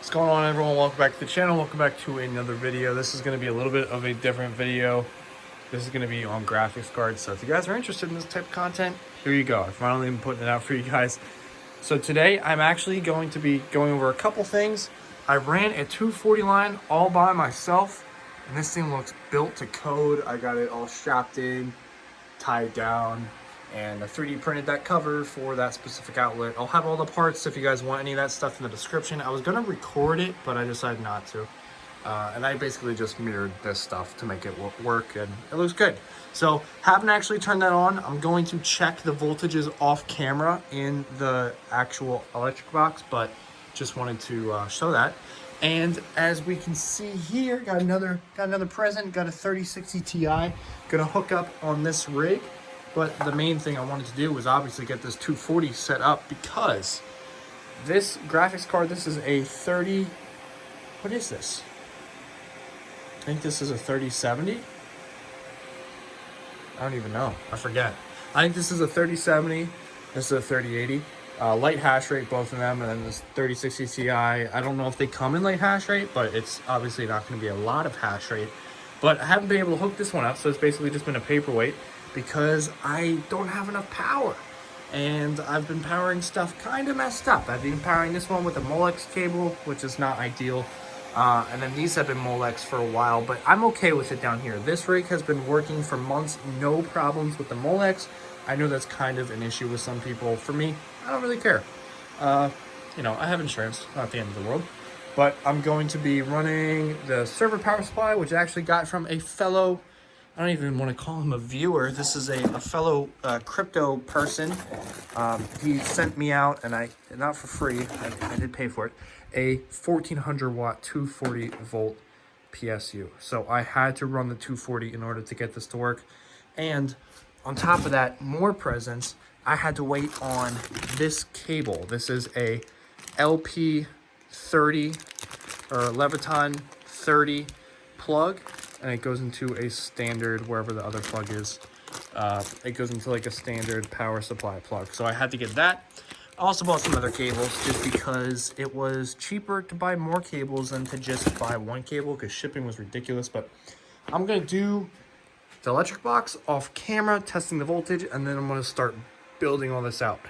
What's going on, everyone? Welcome back to the channel. Welcome back to another video. This is going to be a little bit of a different video. This is going to be on graphics cards. So if you guys are interested in this type of content, here you go. I finally been putting it out for you guys. So today I'm actually going to be going over a couple things. I ran a 240 line all by myself, and this thing looks built to code. I got it all strapped in, tied down, and I 3D printed that cover for that specific outlet. I'll have all the parts if you guys want any of that stuff in the description. I was gonna record it, but I decided not to. And I basically just mirrored this stuff to make it work, and it looks good. So haven't actually turned that on. I'm going to check the voltages off camera in the actual electric box, but just wanted to show that. And as we can see here, got another present, got a 3060 Ti, gonna hook up on this rig. But the main thing I wanted to do was obviously get this 240 set up, because this graphics card, this is a 30, what is this? I think this is a 3070. I don't even know, I forget. I think this is a 3070, this is a 3080. Light hash rate, both of them, and then this 3060 Ti. I don't know if they come in light hash rate, but it's obviously not going to be a lot of hash rate. But I haven't been able to hook this one up, so it's basically just been a paperweight because I don't have enough power. And I've been powering stuff kind of messed up. I've been powering this one with a Molex cable, which is not ideal. And then these have been Molex for a while, but I'm okay with it down here. This rig has been working for months, no problems with the Molex. I know that's kind of an issue with some people. For me, I don't really care. You know, I have insurance, not the end of the world. But I'm going to be running the server power supply, which I actually got from a fellow, I don't even want to call him a viewer. This is a fellow crypto person. He sent me out, and not for free, I did pay for it, a 1400 watt 240 volt PSU. So I had to run the 240 in order to get this to work. And on top of that, more presents, I had to wait on this cable. This is a LP30 or Leviton 30 plug, and it goes into a standard, wherever the other plug is. It goes into like a standard power supply plug. So I had to get that. I also bought some other cables just because it was cheaper to buy more cables than to just buy one cable, because shipping was ridiculous. But I'm gonna do the electric box off camera, testing the voltage, and then I'm gonna start building all this out.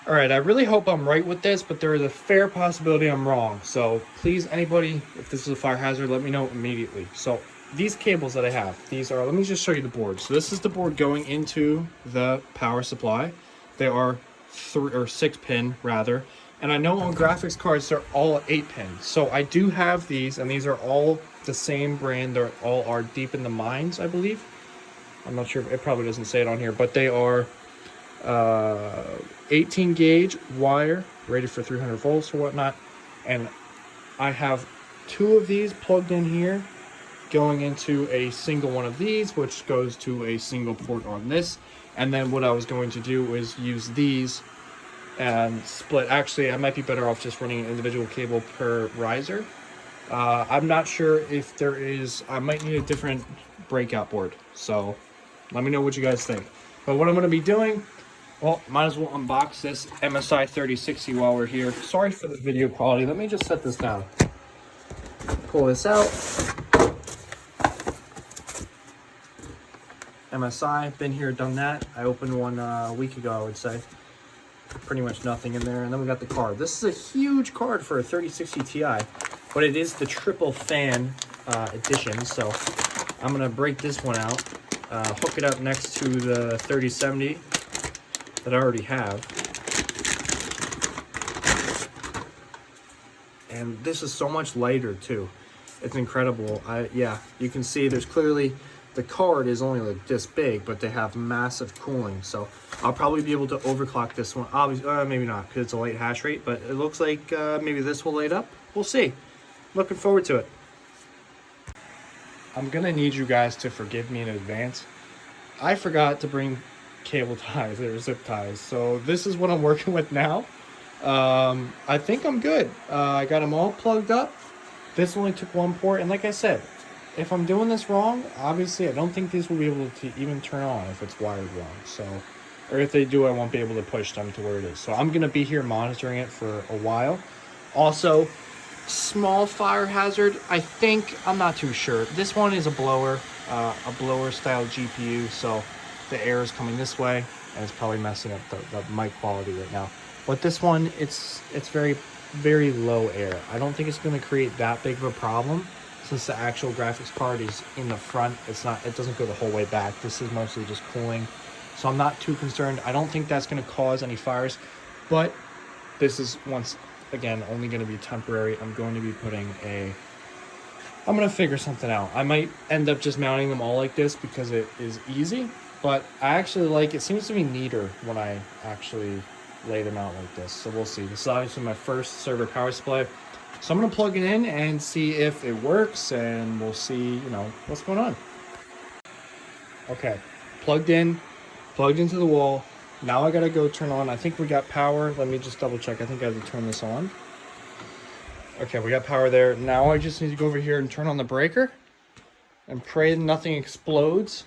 All right, I really hope I'm right with this, but there is a fair possibility I'm wrong. So please, anybody, if this is a fire hazard, let me know immediately. So these cables that I have, these are, let me just show you the board. So this is the board going into the power supply. They are 3 or 6 pin rather. And I know on graphics cards, they're all 8 pin. So I do have these, and these are all the same brand. They're all are Deep in the Mines, I believe. I'm not sure, it probably doesn't say it on here, but they are 18 gauge wire, rated for 300 volts or whatnot. And I have 2 of these plugged in here, going into a single one of these, which goes to a single port on this. And then what I was going to do is use these and split. Actually, I might be better off just running an individual cable per riser. I'm not sure if there is, I might need a different breakout board. So let me know what you guys think. But what I'm going to be doing, well, might as well unbox this MSI 3060 while we're here. Sorry for the video quality. Let me just set this down. Pull this out. MSI, been here, done that. I opened one a week ago, I would say. Pretty much nothing in there. And then we got the card. This is a huge card for a 3060 Ti, but it is the triple fan edition. So I'm going to break this one out, hook it up next to the 3070 that I already have. And this is so much lighter too. It's incredible. Yeah, you can see there's clearly, the card is only like this big, but they have massive cooling. So I'll probably be able to overclock this one. Obviously, maybe not, because it's a light hash rate, but it looks like maybe this will light up. We'll see. Looking forward to it. I'm gonna need you guys to forgive me in advance. I forgot to bring cable ties or zip ties, so this is what I'm working with now. I think I'm good. I got them all plugged up. This only took one port, and like I said, if I'm doing this wrong, obviously I don't think these will be able to even turn on if it's wired wrong. So, or if they do, I won't be able to push them to where it is. So I'm gonna be here monitoring it for a while. Also, small fire hazard, I think, I'm not too sure. This one is a blower style GPU, so the air is coming this way, and it's probably messing up the mic quality right now. But this one, it's very, very low air. I don't think it's going to create that big of a problem, since the actual graphics card is in the front. It doesn't go the whole way back. This is mostly just cooling, so I'm not too concerned. I don't think that's going to cause any fires, but this is, once again, only going to be temporary. I'm going to figure something out. I might end up just mounting them all like this because it is easy, but I actually like, it seems to be neater when I actually lay them out like this. So we'll see. This is obviously my first server power supply, so I'm going to plug it in and see if it works, and we'll see, you know, what's going on. Okay, plugged into the wall. Now I gotta go turn on, I think we got power. Let me just double check. I think I have to turn this on. Okay, we got power there. Now I just need to go over here and turn on the breaker and pray that nothing explodes.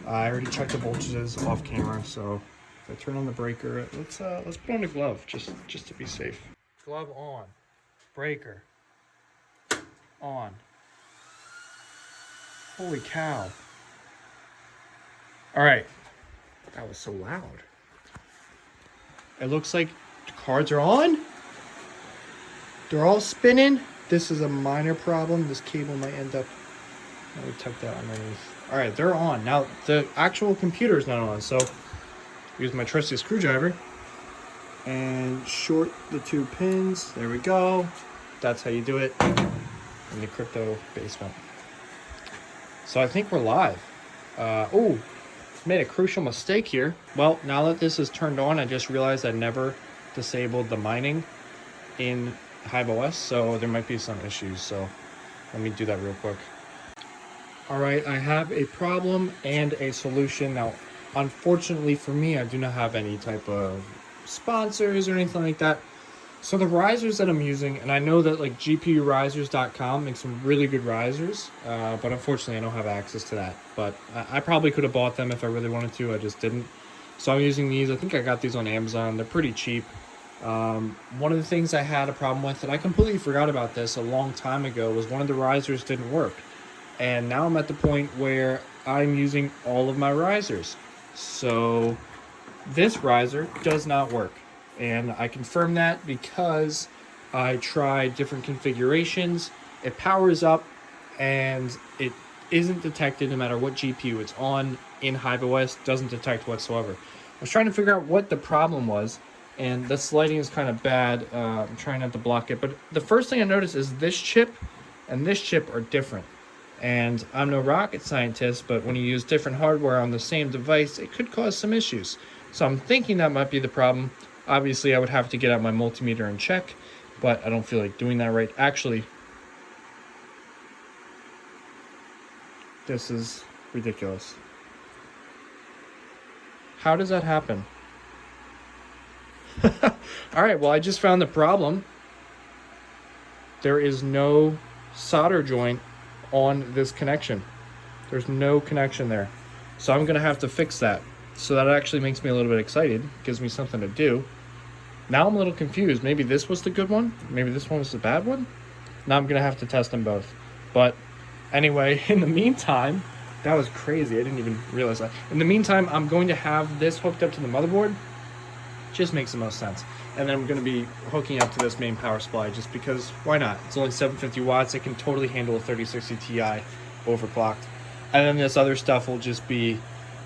I already checked the voltages off camera, so if I turn on the breaker, let's put on a glove just to be safe. Glove on, breaker on. Holy cow. All right. That was so loud. It looks like the cards are on. They're all spinning. This is a minor problem. This cable might end up... Let me tuck that underneath. All right, they're on. Now, the actual computer is not on, so use my trusty screwdriver and short the 2 pins. There we go. That's how you do it in the crypto basement. So I think we're live. Oh, made a crucial mistake here. Well, now that this is turned on, I just realized I never disabled the mining in HiveOS, so there might be some issues. So let me do that real quick. All right, I have a problem and a solution. Now, unfortunately for me, I do not have any type of sponsors or anything like that. So the risers that I'm using, and I know that like GPUrisers.com makes some really good risers, but unfortunately I don't have access to that. But I probably could have bought them if I really wanted to, I just didn't. So I'm using these. I think I got these on Amazon. They're pretty cheap. One of the things I had a problem with, and I completely forgot about this a long time ago, was one of the risers didn't work. And now I'm at the point where I'm using all of my risers. So this riser does not work. And I confirm that because I tried different configurations. It powers up and it isn't detected no matter what GPU it's on in HiveOS, doesn't detect whatsoever. I was trying to figure out what the problem was, and this lighting is kind of bad. I'm trying not to block it, but the first thing I noticed is this chip and this chip are different. And I'm no rocket scientist, but when you use different hardware on the same device, it could cause some issues. So I'm thinking that might be the problem. Obviously, I would have to get out my multimeter and check, but I don't feel like doing that right. Actually, this is ridiculous. How does that happen? All right, well, I just found the problem. There is no solder joint on this connection. There's no connection there. So I'm going to have to fix that. So that actually makes me a little bit excited. Gives me something to do. Now I'm a little confused. Maybe this was the good one. Maybe this one was the bad one. Now I'm going to have to test them both. But anyway, in the meantime, that was crazy. I didn't even realize that. In the meantime, I'm going to have this hooked up to the motherboard. Just makes the most sense. And then I'm going to be hooking up to this main power supply just because, why not? It's only 750 watts. It can totally handle a 3060 Ti overclocked. And then this other stuff will just be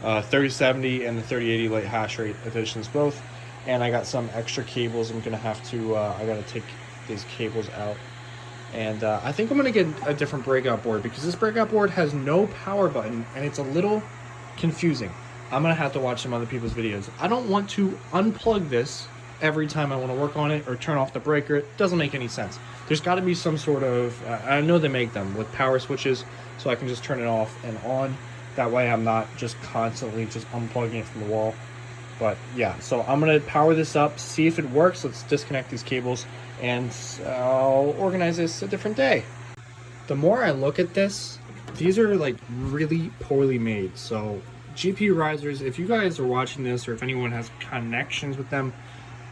3070 and the 3080 light hash rate editions both. And I got some extra cables. I'm going to have to, I got to take these cables out. And I think I'm going to get a different breakout board because this breakout board has no power button and it's a little confusing. I'm going to have to watch some other people's videos. I don't want to unplug this every time I want to work on it or turn off the breaker. It doesn't make any sense. There's got to be some sort of, I know they make them with power switches so I can just turn it off and on. That way I'm not just constantly just unplugging it from the wall. But yeah, so I'm going to power this up, see if it works. Let's disconnect these cables and I'll organize this a different day. The more I look at this, these are like really poorly made. So GPU risers, if you guys are watching this or if anyone has connections with them,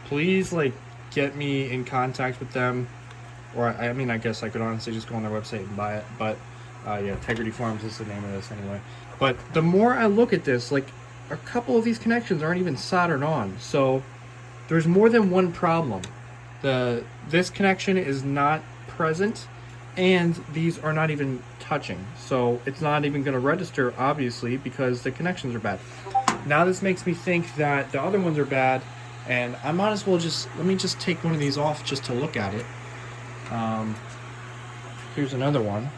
please like get me in contact with them, or I mean, I guess I could honestly just go on their website and buy it, but yeah, Integrity Farms is the name of this anyway. But the more I look at this, like, a couple of these connections aren't even soldered on, so there's more than one problem. This connection is not present, and these are not even touching, so it's not even going to register, obviously, because the connections are bad. Now this makes me think that the other ones are bad, and I might as well let me just take one of these off just to look at it. Here's another one.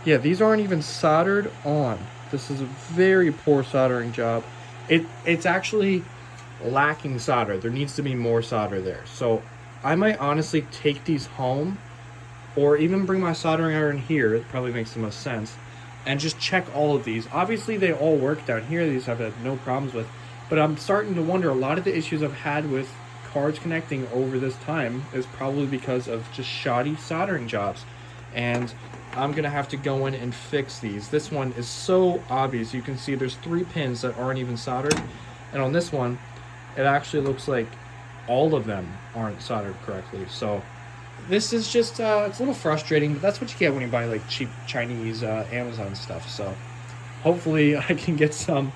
Yeah, these aren't even soldered on. This is a very poor soldering job. It's actually lacking solder. There needs to be more solder there. So I might honestly take these home, or even bring my soldering iron here. It probably makes the most sense, and just check all of these. Obviously they all work down here. These I've had no problems with, but I'm starting to wonder, a lot of the issues I've had with cards connecting over this time is probably because of just shoddy soldering jobs, and I'm gonna have to go in and fix these. This one is so obvious. You can see there's 3 pins that aren't even soldered, and on this one it actually looks like all of them aren't soldered correctly. So this is just it's a little frustrating, but that's what you get when you buy like cheap Chinese Amazon stuff. So hopefully I can get some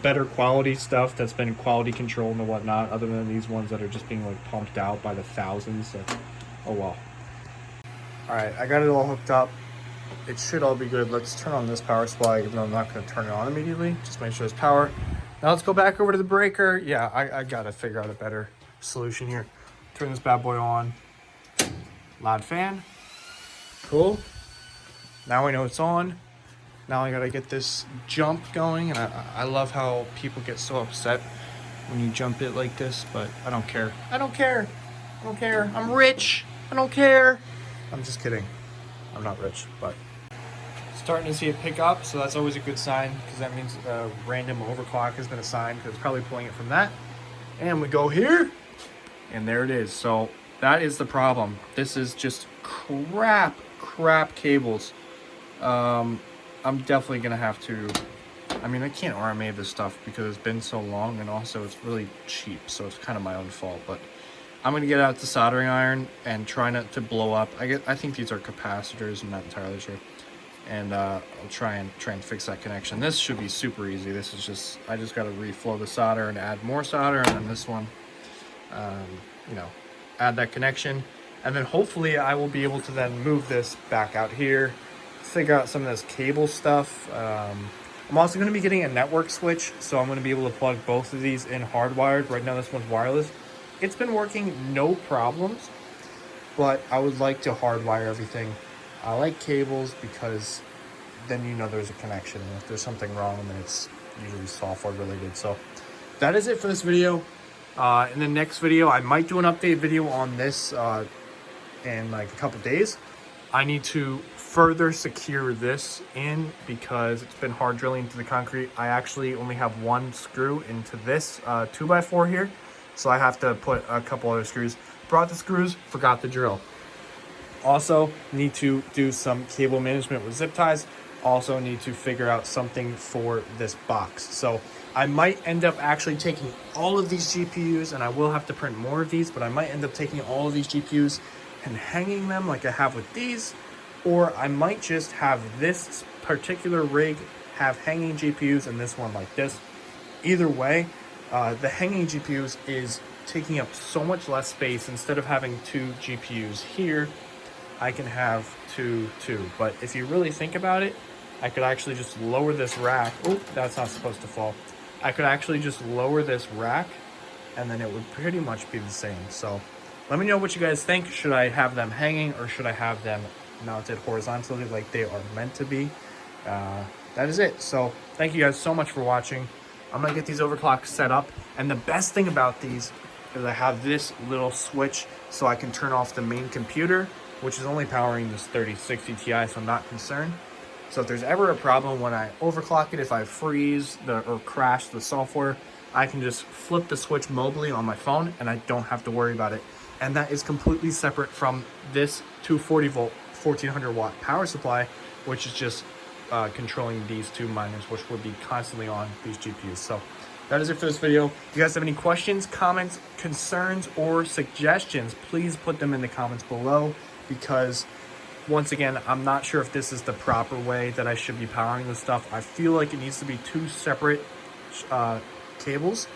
better quality stuff that's been quality controlled and whatnot, other than these ones that are just being like pumped out by the thousands. So, oh well. All right, I got it all hooked up. It should all be good. Let's turn on this power supply, even though I'm not going to turn it on immediately. Just make sure there's power. Now let's go back over to the breaker. Yeah, I got to figure out a better solution here. Turn this bad boy on. Loud fan. Cool. Now I know it's on. Now I got to get this jump going. And I love how people get so upset when you jump it like this, but I don't care. I don't care. I don't care. I'm rich. I don't care. I'm just kidding. I'm not rich, but starting to see it pick up, so that's always a good sign, because that means a random overclock has been assigned, because it's probably pulling it from that. And we go here, and there it is. So that is the problem. This is just crap cables. I'm definitely gonna have to, I mean, I can't RMA this stuff because it's been so long, and also it's really cheap, so it's kind of my own fault. But I'm gonna get out the soldering iron and try not to blow up. I think these are capacitors. I'm not entirely sure. And I'll try and fix that connection. This should be super easy. This is just, I just got to reflow the solder and add more solder, and then this one, you know, add that connection, and then hopefully I will be able to then move this back out here, figure out some of this cable stuff. I'm also going to be getting a network switch, so I'm going to be able to plug both of these in hardwired. Right now this one's wireless. It's been working no problems, but I would like to hardwire everything. I like cables because then you know there's a connection, and if there's something wrong, then it's usually software related. So that is it for this video. In the next video, I might do an update video on this in like a couple days. I need to further secure this in because it's been hard drilling into the concrete. I actually only have one screw into this 2x4 here, so I have to put a couple other screws. Brought the screws, forgot the drill. Also need to do some cable management with zip ties. Also need to figure out something for this box. So I might end up actually taking all of these GPUs, and I will have to print more of these, but I might end up taking all of these GPUs and hanging them like I have with these, or I might just have this particular rig have hanging GPUs and this one like this. Either way, the hanging GPUs is taking up so much less space. Instead of having 2 GPUs here, I can have two. But if you really think about it, I could actually just lower this rack. Oh, that's not supposed to fall. I could actually just lower this rack, and then it would pretty much be the same. So let me know what you guys think. Should I have them hanging, or should I have them mounted horizontally like they are meant to be? That is it. So thank you guys so much for watching. I'm gonna get these overclocks set up, and the best thing about these is I have this little switch so I can turn off the main computer, which is only powering this 3060 Ti, so I'm not concerned. So if there's ever a problem when I overclock it, if I freeze or crash the software, I can just flip the switch mobily on my phone, and I don't have to worry about it. And that is completely separate from this 240 volt 1400 watt power supply, which is just controlling these 2 miners, which would be constantly on these GPUs. So that is it for this video. If you guys have any questions, comments, concerns, or suggestions, please put them in the comments below, because once again, I'm not sure if this is the proper way that I should be powering this stuff. I feel like it needs to be 2 separate cables,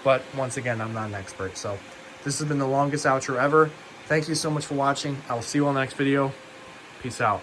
but once again, I'm not an expert. So this has been the longest outro ever. Thank you so much for watching. I will see you on the next video. Peace out.